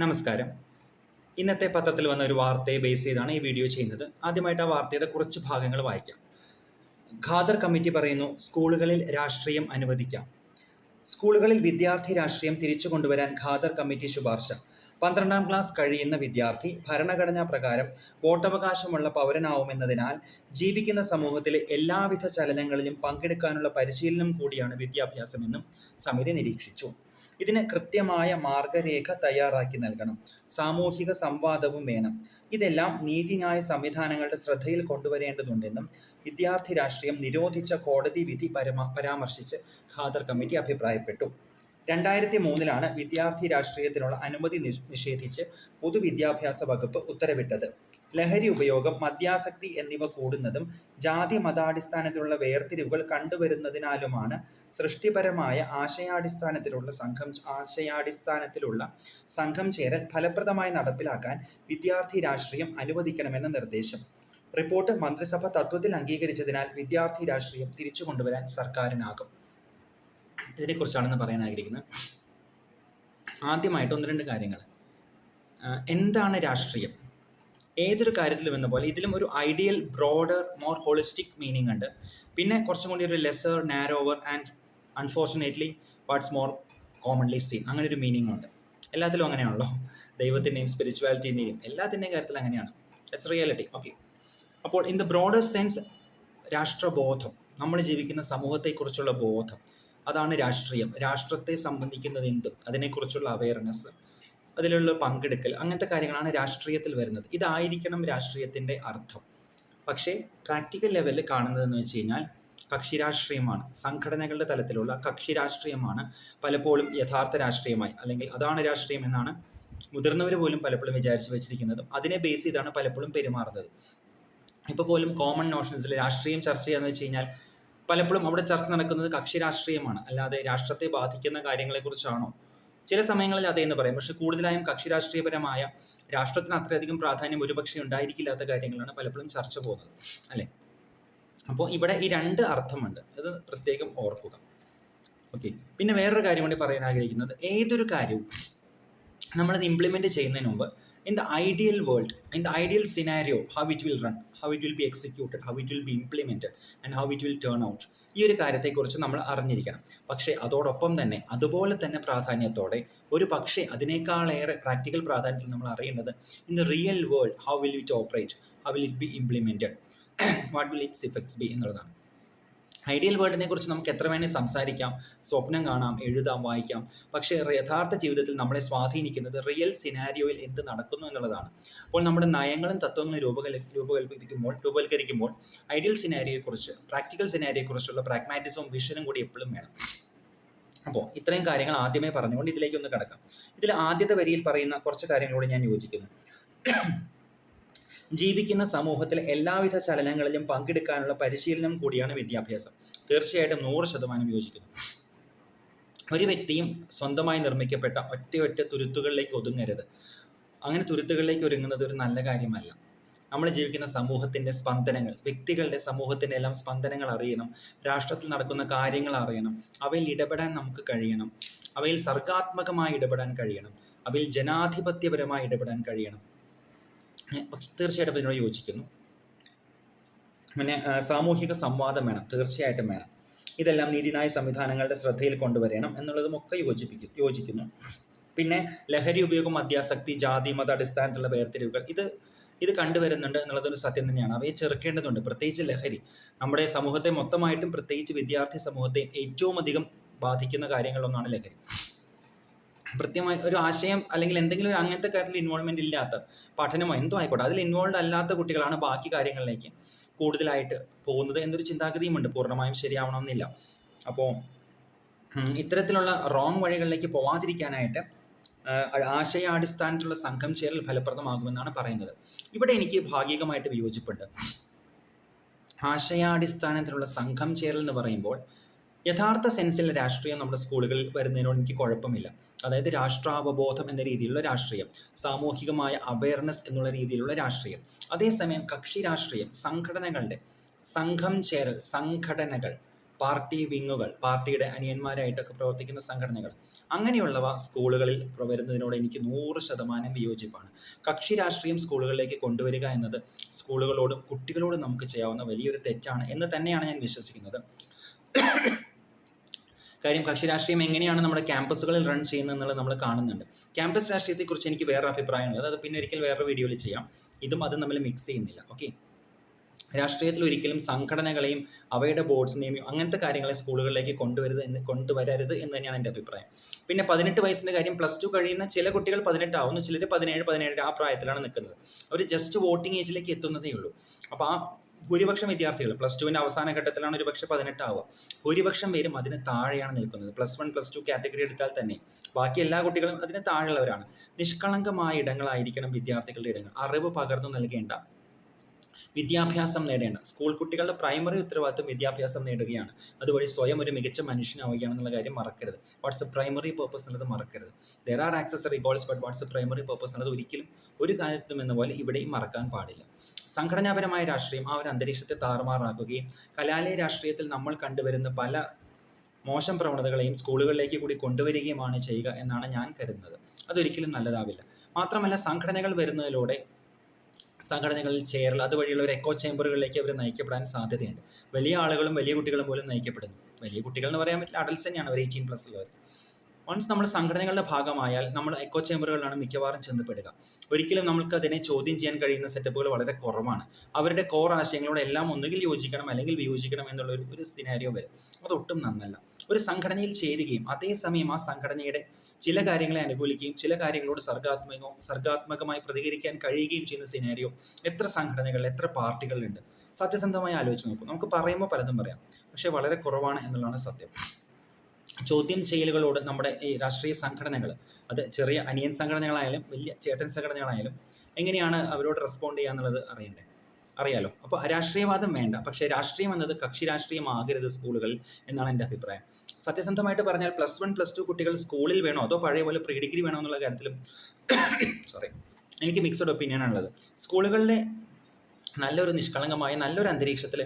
നമസ്കാരം. ഇന്നത്തെ പത്രത്തിൽ വന്ന ഒരു വാർത്തയെ ബേസ് ചെയ്താണ് ഈ വീഡിയോ ചെയ്യുന്നത്. ആദ്യമായിട്ട് ആ വാർത്തയുടെ കുറച്ച് ഭാഗങ്ങൾ വായിക്കാം. ഖാദർ കമ്മിറ്റി പറയുന്നു, സ്കൂളുകളിൽ രാഷ്ട്രീയം അനുവദിക്കാം. സ്കൂളുകളിൽ വിദ്യാർത്ഥി രാഷ്ട്രീയം തിരിച്ചു കൊണ്ടുവരാൻ ഖാദർ കമ്മിറ്റി ശുപാർശ. 12ാം ക്ലാസ് കഴിയുന്ന വിദ്യാർത്ഥി ഭരണഘടനാ പ്രകാരം വോട്ടവകാശമുള്ള പൗരനാവുമെന്നതിനാൽ ജീവിക്കുന്ന സമൂഹത്തിലെ എല്ലാവിധ ചലനങ്ങളിലും പങ്കെടുക്കാനുള്ള പരിശീലനം കൂടിയാണ് വിദ്യാഭ്യാസമെന്നും സമിതി നിരീക്ഷിച്ചു. ഇതിന് കൃത്യമായ മാർഗരേഖ തയ്യാറാക്കി നൽകണം. സാമൂഹിക സംവാദവും വേണം. ഇതെല്ലാം നീതിന്യായ സംവിധാനങ്ങളുടെ ശ്രദ്ധയിൽ കൊണ്ടുവരേണ്ടതുണ്ടെന്നും വിദ്യാർത്ഥി രാഷ്ട്രീയം നിരോധിച്ച കോടതി വിധി പരാമർശിച്ച് ഖാദർ കമ്മിറ്റി അഭിപ്രായപ്പെട്ടു. 2003 വിദ്യാർത്ഥി രാഷ്ട്രീയത്തിനുള്ള അനുമതി നിഷേധിച്ച് പൊതുവിദ്യാഭ്യാസ വകുപ്പ് ഉത്തരവിട്ടത്. ലഹരി ഉപയോഗം, മദ്യാസക്തി എന്നിവ കൂടുന്നതും ജാതി മതാടിസ്ഥാനത്തിലുള്ള വേർതിരിവുകൾ കണ്ടുവരുന്നതിനാലുമാണ് സൃഷ്ടിപരമായ ആശയാടിസ്ഥാനത്തിലുള്ള സംഘം ചേരൽ ഫലപ്രദമായി നടപ്പിലാക്കാൻ വിദ്യാർത്ഥി രാഷ്ട്രീയം അനുവദിക്കണമെന്ന നിർദ്ദേശം. റിപ്പോർട്ട് മന്ത്രിസഭ തത്വത്തിൽ അംഗീകരിച്ചതിനാൽ വിദ്യാർത്ഥി രാഷ്ട്രീയം തിരിച്ചു കൊണ്ടുവരാൻ സർക്കാരിനാകും. ഇതിനെക്കുറിച്ചാണെന്ന് പറയാൻ ആഗ്രഹിക്കുന്നത്. ആദ്യമായിട്ട് 1-2 കാര്യങ്ങൾ. എന്താണ് രാഷ്ട്രീയം? ഏതൊരു കാര്യത്തിലും എന്ന പോലെ ഇതിലും ഒരു ideal, broader, more holistic meaning ഉണ്ട്. പിന്നെ കുറച്ചും കൂടി ഒരു lesser, narrower and unfortunately what's more commonly seen, അങ്ങനെ ഒരു മീനിങ് ഉണ്ട്. എല്ലാത്തിലും അങ്ങനെയാണല്ലോ. ദൈവത്തിൻ്റെയും സ്പിരിച്വാലിറ്റിൻ്റെയും എല്ലാത്തിൻ്റെയും കാര്യത്തിൽ അങ്ങനെയാണ്. That's reality. ഓക്കെ. അപ്പോൾ ഇൻ ദ ബ്രോഡർ സെൻസ്, രാഷ്ട്രബോധം, നമ്മൾ ജീവിക്കുന്ന സമൂഹത്തെക്കുറിച്ചുള്ള ബോധം, അതാണ് രാഷ്ട്രീയം. രാഷ്ട്രത്തെ സംബന്ധിക്കുന്നത് എന്തും അതിനെക്കുറിച്ചുള്ള അവയർനെസ്, അതിലുള്ള പങ്കെടുക്കൽ, അങ്ങനത്തെ കാര്യങ്ങളാണ് രാഷ്ട്രീയത്തിൽ വരുന്നത്. ഇതായിരിക്കണം രാഷ്ട്രീയത്തിൻ്റെ അർത്ഥം. പക്ഷേ പ്രാക്ടിക്കൽ ലെവലിൽ കാണുന്നതെന്ന് വെച്ച് കഴിഞ്ഞാൽ കക്ഷി രാഷ്ട്രീയമാണ്. സംഘടനകളുടെ തലത്തിലുള്ള കക്ഷി രാഷ്ട്രീയമാണ് പലപ്പോഴും യഥാർത്ഥ രാഷ്ട്രീയമായി, അല്ലെങ്കിൽ അതാണ് രാഷ്ട്രീയം എന്നാണ് മുതിർന്നവർ പോലും പലപ്പോഴും വിചാരിച്ച് വെച്ചിരിക്കുന്നതും അതിനെ ബേസ് ചെയ്താണ് പലപ്പോഴും പെരുമാറുന്നത്. ഇപ്പോൾ പോലും കോമൺ നോഷൻസിൽ രാഷ്ട്രീയം ചർച്ച ചെയ്യാന്ന് വെച്ച് കഴിഞ്ഞാൽ പലപ്പോഴും അവിടെ ചർച്ച നടക്കുന്നത് കക്ഷി രാഷ്ട്രീയമാണ്, അല്ലാതെ രാഷ്ട്രത്തെ ബാധിക്കുന്ന കാര്യങ്ങളെക്കുറിച്ചാണോ? ചില സമയങ്ങളിൽ അതേന്ന് പറയും, പക്ഷെ കൂടുതലായും കക്ഷി രാഷ്ട്രീയപരമായ, രാഷ്ട്രത്തിന് അത്രയധികം പ്രാധാന്യം ഒരുപക്ഷെ ഉണ്ടായിരിക്കില്ലാത്ത കാര്യങ്ങളാണ് പലപ്പോഴും ചർച്ച പോകുന്നത്, അല്ലേ? അപ്പോൾ ഇവിടെ ഈ 2 അർത്ഥമുണ്ട്, അത് പ്രത്യേകം ഓർക്കുക. ഓക്കെ. പിന്നെ വേറൊരു കാര്യം കൂടി പറയാൻ ആഗ്രഹിക്കുന്നത്, ഏതൊരു കാര്യവും നമ്മളത് ഇംപ്ലിമെൻറ്റ് ചെയ്യുന്നതിന് മുമ്പ് in the ideal world, in the ideal scenario, how it will run, how it will be executed, how it will be implemented and how it will turn out, ഈ ഒരു കാര്യത്തെക്കുറിച്ച് നമ്മൾ അറിഞ്ഞിരിക്കണം. പക്ഷേ അതോടൊപ്പം തന്നെ, അതുപോലെ തന്നെ പ്രാധാന്യത്തോടെ, ഒരു പക്ഷേ അതിനേക്കാളേറെ പ്രാക്ടിക്കൽ പ്രാധാന്യത്തിൽ നമ്മൾ അറിയേണ്ടത് in the real world, how will it operate, how will it be implemented, what will it's effects B എന്നുള്ളതാണ്. ഐഡിയൽ വേൾഡിനെ കുറിച്ച് നമുക്ക് എത്ര വേണേൽ സംസാരിക്കാം, സ്വപ്നം കാണാം, എഴുതാം, വായിക്കാം. പക്ഷേ യഥാർത്ഥ ജീവിതത്തിൽ നമ്മളെ സ്വാധീനിക്കുന്നത് റിയൽ സിനാരിയോയിൽ എന്ത് നടക്കുന്നു എന്നുള്ളതാണ്. അപ്പോൾ നമ്മുടെ നയങ്ങളും തത്വങ്ങളും രൂപവൽക്കരിക്കുമ്പോൾ ഐഡിയൽ സിനാരിയോയെക്കുറിച്ച്, പ്രാക്ടിക്കൽ സിനാരിയോയെക്കുറിച്ചുള്ള പ്രാഗ്മാറ്റിസവും വിഷനും കൂടി എപ്പോഴും വേണം. അപ്പോൾ ഇത്രയും കാര്യങ്ങൾ ആദ്യമേ പറഞ്ഞുകൊണ്ട് ഇതിലേക്കൊന്ന് കടക്കാം. ഇതിൽ ആദ്യത്തെ വരിയിൽ പറയുന്ന കുറച്ച് കാര്യങ്ങളോട് ഞാൻ യോജിക്കുന്നു. ജീവിക്കുന്ന സമൂഹത്തിലെ എല്ലാവിധ ചലനങ്ങളിലും പങ്കെടുക്കാനുള്ള പരിശീലനം കൂടിയാണ് വിദ്യാഭ്യാസം. തീർച്ചയായിട്ടും 100% യോജിക്കുന്നു. ഒരു വ്യക്തിയും സ്വന്തമായി നിർമ്മിക്കപ്പെട്ട ഒറ്റ തുരുത്തുകളിലേക്ക് ഒതുങ്ങരുത്. അങ്ങനെ തുരുത്തുകളിലേക്ക് ഒരുങ്ങുന്നത് ഒരു നല്ല കാര്യമല്ല. നമ്മൾ ജീവിക്കുന്ന സമൂഹത്തിൻ്റെ സ്പന്ദനങ്ങൾ, വ്യക്തികളുടെ, സമൂഹത്തിൻ്റെ എല്ലാം സ്പന്ദനങ്ങൾ അറിയണം. രാഷ്ട്രത്തിൽ നടക്കുന്ന കാര്യങ്ങൾ അറിയണം. അവയിൽ ഇടപെടാൻ നമുക്ക് കഴിയണം. അവയിൽ സർഗാത്മകമായി ഇടപെടാൻ കഴിയണം. അവയിൽ ജനാധിപത്യപരമായി ഇടപെടാൻ കഴിയണം. തീർച്ചയായിട്ടും ഇതിനോട് യോജിക്കുന്നു. പിന്നെ സാമൂഹിക സംവാദം വേണം, തീർച്ചയായിട്ടും വേണം. ഇതെല്ലാം നീതിന്യായ സംവിധാനങ്ങളുടെ ശ്രദ്ധയിൽ കൊണ്ടുവരണം എന്നുള്ളതും ഒക്കെ യോജിക്കുന്നു. പിന്നെ ലഹരി ഉപയോഗം, മദ്യാസക്തി, ജാതി മത അടിസ്ഥാനത്തിലുള്ള വേർതിരിവുകൾ, ഇത് കണ്ടുവരുന്നുണ്ട് എന്നുള്ളതൊരു സത്യം തന്നെയാണ്. അവയെ ചെറുക്കേണ്ടതുണ്ട്. പ്രത്യേകിച്ച് ലഹരി നമ്മുടെ സമൂഹത്തെ മൊത്തമായിട്ടും, പ്രത്യേകിച്ച് വിദ്യാർത്ഥി സമൂഹത്തെ ഏറ്റവും അധികം ബാധിക്കുന്ന കാര്യങ്ങളൊന്നാണ് ലഹരി. കൃത്യമായി ഒരു ആശയം അല്ലെങ്കിൽ എന്തെങ്കിലും ഒരു അങ്ങനത്തെ കാര്യത്തിൽ ഇൻവോൾവ്മെൻ്റ് ഇല്ലാത്ത, പഠനമോ എന്തോ ആയിക്കോട്ടെ, അതിൽ ഇൻവോൾവ് അല്ലാത്ത കുട്ടികളാണ് ബാക്കി കാര്യങ്ങളിലേക്ക് കൂടുതലായിട്ട് പോകുന്നത് എന്നൊരു ചിന്താഗതിയുമുണ്ട്. പൂർണ്ണമായും ശരിയാവണമെന്നില്ല. അപ്പോൾ ഇത്തരത്തിലുള്ള റോങ് വഴികളിലേക്ക് പോവാതിരിക്കാനായിട്ട് ആശയാടിസ്ഥാനത്തിലുള്ള സംഘം ചേരൽ ഫലപ്രദമാകുമെന്നാണ് പറയുന്നത്. ഇവിടെ എനിക്ക് ഭാഗികമായിട്ട് വിയോജിപ്പുണ്ട്. ആശയാടിസ്ഥാനത്തിലുള്ള സംഘം ചേരൽ എന്ന് പറയുമ്പോൾ യഥാർത്ഥ സെൻസിൽ രാഷ്ട്രീയം നമ്മുടെ സ്കൂളുകളിൽ വരുന്നതിനോട് എനിക്ക് കുഴപ്പമില്ല. അതായത് രാഷ്ട്രാവബോധം എന്ന രീതിയിലുള്ള രാഷ്ട്രീയം, സാമൂഹികമായ അവയർനെസ് എന്നുള്ള രീതിയിലുള്ള രാഷ്ട്രീയം. അതേസമയം കക്ഷി രാഷ്ട്രീയം, സംഘടനകളുടെ സംഘം ചേരൽ, സംഘടനകൾ, പാർട്ടി വിങ്ങുകൾ, പാർട്ടിയുടെ അനിയന്മാരായിട്ടൊക്കെ പ്രവർത്തിക്കുന്ന സംഘടനകൾ, അങ്ങനെയുള്ളവ സ്കൂളുകളിൽ വരുന്നതിനോട് എനിക്ക് 100% വിയോജിപ്പാണ്. കക്ഷി രാഷ്ട്രീയം സ്കൂളുകളിലേക്ക് കൊണ്ടുവരിക എന്നത് സ്കൂളുകളോടും കുട്ടികളോടും നമുക്ക് ചെയ്യാവുന്ന വലിയൊരു തെറ്റാണ് എന്ന് തന്നെയാണ് ഞാൻ വിശ്വസിക്കുന്നത്. കാര്യം കക്ഷി രാഷ്ട്രീയം എങ്ങനെയാണ് നമ്മുടെ ക്യാമ്പസുകളിൽ റൺ ചെയ്യുന്നത് എന്നുള്ളത് നമ്മൾ കാണുന്നുണ്ട്. ക്യാമ്പസ് രാഷ്ട്രീയത്തെക്കുറിച്ച് എനിക്ക് വേറെ അഭിപ്രായമുള്ളത്, അത് പിന്നെ ഒരിക്കൽ വേറെ വീഡിയോയിൽ ചെയ്യാം. ഇതും അതും തമ്മിൽ മിക്സ് ചെയ്യുന്നില്ല. ഓക്കെ, രാഷ്ട്രീയത്തിൽ ഒരിക്കലും സംഘടനകളെയും അവയുടെ ബോർഡ്സിനെയും അങ്ങനത്തെ കാര്യങ്ങളെ സ്കൂളുകളിലേക്ക് കൊണ്ടുവരരുത് എന്ന് തന്നെയാണ് എൻ്റെ അഭിപ്രായം. പിന്നെ 18 വയസ്സിൻ്റെ കാര്യം, +2 കഴിയുന്ന ചില കുട്ടികൾ 18 ആവുന്നു, ചിലർ 17 ആ പ്രായത്തിലാണ് നിൽക്കുന്നത്. അവർ ജസ്റ്റ് വോട്ടിംഗ് ഏജിലേക്ക് എത്തുന്നതേ ഉള്ളൂ. അപ്പോൾ ആ ഭൂരിപക്ഷം വിദ്യാർത്ഥികൾ +2വിൻ്റെ അവസാന ഘട്ടത്തിലാണ് ഒരു പക്ഷേ 18 ആവുക. ഭൂരിപക്ഷം പേരും അതിന് താഴെയാണ് നിൽക്കുന്നത്. +1 +2 കാറ്റഗറി എടുത്താൽ തന്നെ ബാക്കി എല്ലാ കുട്ടികളും അതിന് താഴെയുള്ളവരാണ്. നിഷ്കളങ്കമായ ഇടങ്ങളായിരിക്കണം വിദ്യാർത്ഥികളുടെ ഇടങ്ങൾ. അറിവ് പകർന്നു നൽകേണ്ട, വിദ്യാഭ്യാസം നേടേണ്ട സ്കൂൾ കുട്ടികളുടെ പ്രൈമറി ഉത്തരവാദിത്വം വിദ്യാഭ്യാസം നേടുകയാണ്. അതുവഴി സ്വയം ഒരു മികച്ച മനുഷ്യനാവുകയാണെന്നുള്ള കാര്യം മറക്കരുത്. വാട്ട്സ് എ പ്രൈമറി പർപ്പസ് എന്നുള്ളത് മറക്കരുത്. There are accessory goals, but what's a primary purpose എന്നുള്ളത് ഒരിക്കലും ഒരു കാര്യത്തിലും എന്ന പോലെ ഇവിടെയും മറക്കാൻ പാടില്ല. സംഘടനാപരമായ രാഷ്ട്രീയം ആ ഒരു അന്തരീക്ഷത്തെ താറുമാറാക്കുകയും കലാലയ രാഷ്ട്രീയത്തിൽ നമ്മൾ കണ്ടുവരുന്ന പല മോശം പ്രവണതകളെയും സ്കൂളുകളിലേക്ക് കൂടി കൊണ്ടുവരികയുമാണ് ചെയ്യുക എന്നാണ് ഞാൻ കരുതുന്നത്. അതൊരിക്കലും നല്ലതാവില്ല. മാത്രമല്ല, സംഘടനകൾ വരുന്നതിലൂടെ സംഘടനകളിൽ ചേരൽ, അതുവഴിയുള്ള ഒരു എക്കോ ചേമ്പറുകളിലേക്ക് അവർ നയിക്കപ്പെടാൻ സാധ്യതയുണ്ട്. വലിയ ആളുകളും വലിയ കുട്ടികളും പോലും നയിക്കപ്പെടുന്നു. വലിയ കുട്ടികൾ എന്ന് പറയാൻ പറ്റില്ല, അഡൽസ് തന്നെയാണ് അവർ 18+ ഉള്ളവർ. വൺസ് നമ്മൾ സംഘടനകളുടെ ഭാഗമായാൽ നമ്മൾ എക്കോ ചേമ്പറുകളിലാണ് മിക്കവാറും ചെന്നപ്പെടുക. ഒരിക്കലും നമുക്ക് അതിനെ ചോദ്യം ചെയ്യാൻ കഴിയുന്ന സെറ്റപ്പുകൾ വളരെ കുറവാണ്. അവരുടെ കോർ ആശയങ്ങളോട് എല്ലാം ഒന്നുകിൽ യോജിക്കണം അല്ലെങ്കിൽ വിയോജിക്കണം എന്നുള്ള ഒരു സിനാരിയോ വരും. അതൊട്ടും നന്നല്ല. ഒരു സംഘടനയിൽ ചേരുകയും അതേസമയം ആ സംഘടനയുടെ ചില കാര്യങ്ങളെ അനുകൂലിക്കുകയും ചില കാര്യങ്ങളോട് സർഗാത്മകമായി പ്രതികരിക്കാൻ കഴിയുകയും ചെയ്യുന്ന സിനാരിയോ എത്ര സംഘടനകൾ, എത്ര പാർട്ടികളുണ്ട്? സത്യസന്ധമായി ആലോചിച്ച് നോക്കും. നമുക്ക് പറയുമ്പോൾ പലതും പറയാം, പക്ഷേ വളരെ കുറവാണ് എന്നുള്ളതാണ് സത്യം. ചോദ്യം ചെയ്യലുകളോട് നമ്മുടെ ഈ രാഷ്ട്രീയ സംഘടനകൾ, അത് ചെറിയ അനിയൻ സംഘടനകളായാലും വലിയ ചേട്ടൻ സംഘടനകളായാലും എങ്ങനെയാണ് അവരോട് റെസ്പോണ്ട് ചെയ്യുക എന്നുള്ളത് അറിയാലോ. അപ്പോൾ രാഷ്ട്രീയവാദം വേണ്ട, പക്ഷേ രാഷ്ട്രീയം എന്നത് കക്ഷി രാഷ്ട്രീയമാകരുത് സ്കൂളുകളിൽ എന്നാണ് എൻ്റെ അഭിപ്രായം. സത്യസന്ധമായിട്ട് പറഞ്ഞാൽ +1 +2 കുട്ടികൾ സ്കൂളിൽ വേണോ അതോ പഴയ പോലെ പ്രീ ഡിഗ്രി വേണോ എന്നുള്ള കാര്യത്തിലും എനിക്ക് മിക്സഡ് ഒപ്പീനിയൻ ആണുള്ളത്. സ്കൂളുകളിലെ നല്ലൊരു നിഷ്കളങ്കമായ നല്ലൊരു അന്തരീക്ഷത്തിൽ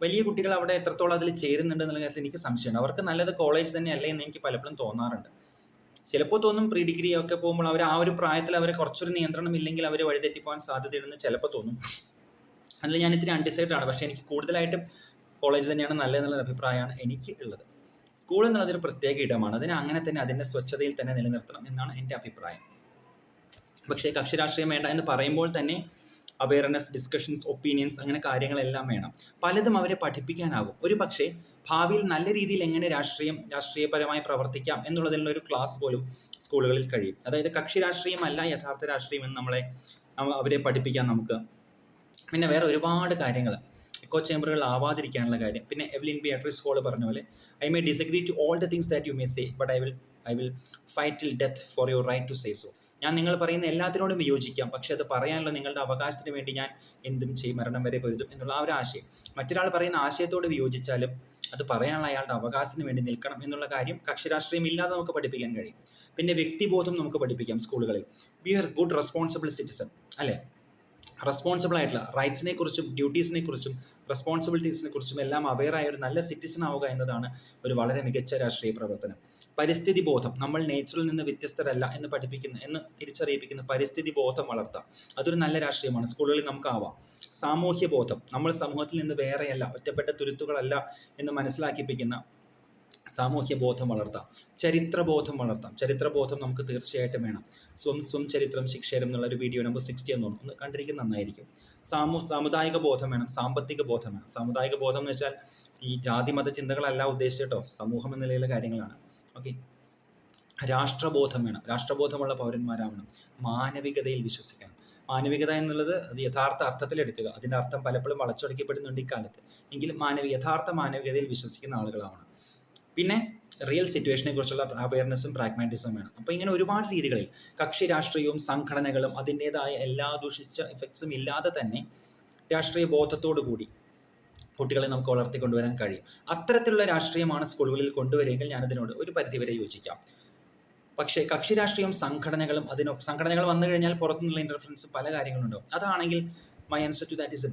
വലിയ കുട്ടികൾ അവിടെ എത്രത്തോളം അതിൽ ചേരുന്നുണ്ട് എന്നുള്ള കാര്യത്തിൽ എനിക്ക് സംശയമുണ്ട്. അവർക്ക് നല്ലത് കോളേജ് തന്നെ അല്ലേ എന്ന് എനിക്ക് പലപ്പോഴും തോന്നാറുണ്ട്. ചിലപ്പോൾ തോന്നും പ്രീ ഡിഗ്രി ഒക്കെ പോകുമ്പോൾ അവർ ആ ഒരു പ്രായത്തിൽ അവർ കുറച്ചൊരു നിയന്ത്രണം ഇല്ലെങ്കിൽ അവർ വഴിതെറ്റിപ്പോകാൻ സാധ്യതയുണ്ടെന്ന് ചിലപ്പോൾ തോന്നും. അതിൽ ഞാൻ ഇത്തിരി അൺഡിസൈഡ് ആണ്. പക്ഷേ എനിക്ക് കൂടുതലായിട്ടും കോളേജ് തന്നെയാണ് നല്ലതെന്നുള്ള അഭിപ്രായമാണ് എനിക്ക് ഉള്ളത്. സ്കൂൾ എന്നുള്ളതൊരു പ്രത്യേക ഇടമാണ്. അതിനെ അങ്ങനെ തന്നെ അതിൻ്റെ സ്വച്ഛതയിൽ തന്നെ നിലനിർത്തണം എന്നാണ് എൻ്റെ അഭിപ്രായം. പക്ഷേ കക്ഷി രാഷ്ട്രീയം വേണ്ട എന്ന് പറയുമ്പോൾ തന്നെ അവയർനെസ്, ഡിസ്കഷൻസ്, ഒപ്പീനിയൻസ്, അങ്ങനെ കാര്യങ്ങളെല്ലാം വേണം. പലതും അവരെ പഠിപ്പിക്കാനാകും. ഒരു പക്ഷേ ഭാവിയിൽ നല്ല രീതിയിൽ എങ്ങനെ രാഷ്ട്രീയപരമായി പ്രവർത്തിക്കാം എന്നുള്ളതിനുള്ള ഒരു ക്ലാസ് പോലും സ്കൂളുകളിൽ കഴിയും. അതായത് കക്ഷി രാഷ്ട്രീയമല്ല യഥാർത്ഥ രാഷ്ട്രീയം എന്ന് അവരെ പഠിപ്പിക്കാൻ നമുക്ക്. പിന്നെ വേറെ ഒരുപാട് കാര്യങ്ങൾ, എക്കോ ചേമ്പറുകൾ ആവാതിരിക്കാനുള്ള കാര്യം. പിന്നെ എവ്ലിൻ ബിയാട്രിസ് ഹോൾ പറഞ്ഞ പോലെ, I may disagree to all the things that you may say, but I will fight till death for your right to say so. ഞാൻ നിങ്ങൾ പറയുന്ന എല്ലാത്തിനോടും വിയോജിക്കാം, പക്ഷെ അത് പറയാനുള്ള നിങ്ങളുടെ അവകാശത്തിന് വേണ്ടി ഞാൻ എന്തും ചെയ്യും, മരണം വരെ പൊരുതും എന്നുള്ള ആ ഒരു ആശയം. മറ്റൊരാൾ പറയുന്ന ആശയത്തോട് വിയോജിച്ചാലും അത് പറയാനുള്ള അയാളുടെ അവകാശത്തിന് വേണ്ടി നിൽക്കണം എന്നുള്ള കാര്യം കക്ഷി രാഷ്ട്രീയം ഇല്ലാതെ നമുക്ക് പഠിപ്പിക്കാൻ കഴിയും. പിന്നെ വ്യക്തിബോധം നമുക്ക് പഠിപ്പിക്കാം സ്കൂളുകളിൽ. B are good responsible citizen, അല്ലേ? റെസ്പോൺസിബിൾ ആയിട്ടുള്ള റൈറ്റ്സിനെ കുറിച്ചും ഡ്യൂട്ടീസിനെ കുറിച്ചും റെസ്പോൺസിബിലിറ്റീസിനെ കുറിച്ചും എല്ലാം അവെയറായ ഒരു നല്ല സിറ്റിസൺ ആവുക എന്നതാണ് ഒരു വളരെ മികച്ച രാഷ്ട്രീയ പ്രവർത്തനം. പരിസ്ഥിതി ബോധം, നമ്മൾ നേച്ചറിൽ നിന്ന് വ്യത്യസ്തരല്ല എന്ന് തിരിച്ചറിയിപ്പിക്കുന്ന പരിസ്ഥിതി ബോധം വളർത്താം. അതൊരു നല്ല രാഷ്ട്രീയമാണ്. സ്കൂളുകളിൽ നമുക്കാവാം. സാമൂഹ്യ ബോധം, നമ്മൾ സമൂഹത്തിൽ നിന്ന് വേറെയല്ല, ഒറ്റപ്പെട്ട തുരുത്തുകളല്ല എന്ന് മനസ്സിലാക്കിപ്പിക്കുന്ന സാമൂഹ്യ ബോധം വളർത്താം. ചരിത്രബോധം വളർത്താം. ചരിത്രബോധം നമുക്ക് തീർച്ചയായിട്ടും വേണം. സ്വം ചരിത്രം ശിക്ഷരം എന്നുള്ളൊരു വീഡിയോ നമ്പർ 60 ഒന്ന് കണ്ടിരിക്കുന്നത് നന്നായിരിക്കും. സാമുദായിക ബോധം വേണം. സാമ്പത്തിക ബോധം വേണം. സാമുദായിക ബോധം എന്ന് വെച്ചാൽ ഈ ജാതി മത ചിന്തകളല്ല ഉദ്ദേശിച്ചിട്ടോ, സമൂഹം എന്ന നിലയിലുള്ള കാര്യങ്ങളാണ്. ഓക്കെ, രാഷ്ട്രബോധം വേണം. രാഷ്ട്രബോധമുള്ള പൗരന്മാരാവണം. മാനവികതയിൽ വിശ്വസിക്കണം. മാനവികത എന്നുള്ളത് അത് യഥാർത്ഥ അർത്ഥത്തിലെടുക്കുക. അതിൻ്റെ അർത്ഥം പലപ്പോഴും വളച്ചൊടിക്കപ്പെടുന്നുണ്ട് ഇക്കാലത്ത്. എങ്കിലും യഥാർത്ഥ മാനവികതയിൽ വിശ്വസിക്കുന്ന ആളുകളാവണം. പിന്നെ റിയൽ സിറ്റുവേഷനെ കുറിച്ചുള്ള അവയർനെസ്സും പ്രാഗ്മാറ്റിസം വേണം. അപ്പോൾ ഇങ്ങനെ ഒരുപാട് രീതികളിൽ കക്ഷി രാഷ്ട്രീയവും സംഘടനകളും അതിൻ്റേതായ എല്ലാ ദൂഷിച്ച ഇഫക്ട്സും ഇല്ലാതെ തന്നെ രാഷ്ട്രീയ ബോധത്തോടു കൂടി കുട്ടികളെ നമുക്ക് വളർത്തിക്കൊണ്ടുവരാൻ കഴിയും. അത്തരത്തിലുള്ള രാഷ്ട്രീയമാണ് സ്കൂളുകളിൽ കൊണ്ടുവരികയെങ്കിൽ ഞാനതിനോട് ഒരു പരിധിവരെ യോജിക്കാം. പക്ഷേ കക്ഷി രാഷ്ട്രീയവും സംഘടനകൾ വന്നു കഴിഞ്ഞാൽ പുറത്തുനിന്നുള്ള ഇൻ്റർഫറൻസ് പല കാര്യങ്ങളുണ്ടാവും. അതാണെങ്കിൽ my answer to that is a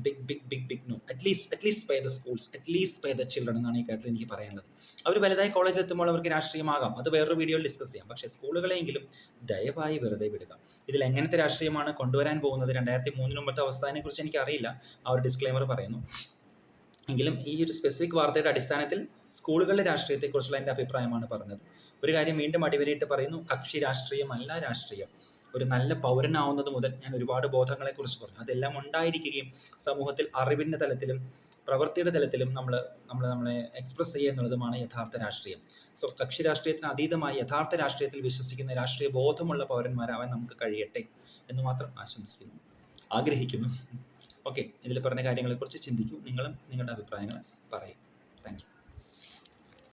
big no. At least pay the schools, at least pay the children എന്നാണ് ഈ കാര്യത്തിൽ എനിക്ക് പറയാനുള്ളത്. അവർ വലുതായി കോളേജിൽ എത്തുമ്പോൾ അവർക്ക് രാഷ്ട്രീയമാകാം, അത് വേറൊരു വീഡിയോയിൽ ഡിസ്കസ് ചെയ്യാം. പക്ഷേ സ്കൂളുകളെങ്കിലും ദയവായി വെറുതെ വിടുക. ഇതിൽ എങ്ങനത്തെ രാഷ്ട്രീയമാണ് കൊണ്ടുവരാൻ പോകുന്നത് 2003 മുമ്പത്തെ അവസ്ഥയെക്കുറിച്ച് എനിക്കറിയില്ല, ആ ഒരു ഡിസ്ക്ലെയിമർ പറയുന്നു. എങ്കിലും ഈ ഒരു സ്പെസിഫിക് വാർത്തയുടെ അടിസ്ഥാനത്തിൽ സ്കൂളുകളിലെ രാഷ്ട്രീയത്തെക്കുറിച്ചുള്ള എൻ്റെ അഭിപ്രായമാണ് പറഞ്ഞത്. ഒരു കാര്യം വീണ്ടും അടിവരയിട്ട് പറയുന്നു, കക്ഷി രാഷ്ട്രീയമല്ല രാഷ്ട്രീയം. ഒരു നല്ല പൗരനാവുന്നത് മുതൽ ഞാൻ ഒരുപാട് ബോധങ്ങളെക്കുറിച്ച് പറഞ്ഞു. അതെല്ലാം ഉണ്ടായിരിക്കുകയും സമൂഹത്തിൽ അറിവിൻ്റെ തലത്തിലും പ്രവൃത്തിയുടെ തലത്തിലും നമ്മളെ എക്സ്പ്രസ് ചെയ്യുക എന്നുള്ളതുമാണ് യഥാർത്ഥ രാഷ്ട്രീയം. സോ കക്ഷി രാഷ്ട്രീയത്തിന് അതീതമായി യഥാർത്ഥ രാഷ്ട്രീയത്തിൽ വിശ്വസിക്കുന്ന രാഷ്ട്രീയ ബോധമുള്ള പൗരന്മാരാവാൻ നമുക്ക് കഴിയട്ടെ എന്ന് മാത്രം ആശംസിക്കുന്നു, ആഗ്രഹിക്കുന്നു. ഓക്കെ, ഇതിൽ പറഞ്ഞ കാര്യങ്ങളെക്കുറിച്ച് ചിന്തിക്കൂ, നിങ്ങളും നിങ്ങളുടെ അഭിപ്രായങ്ങൾ പറയും.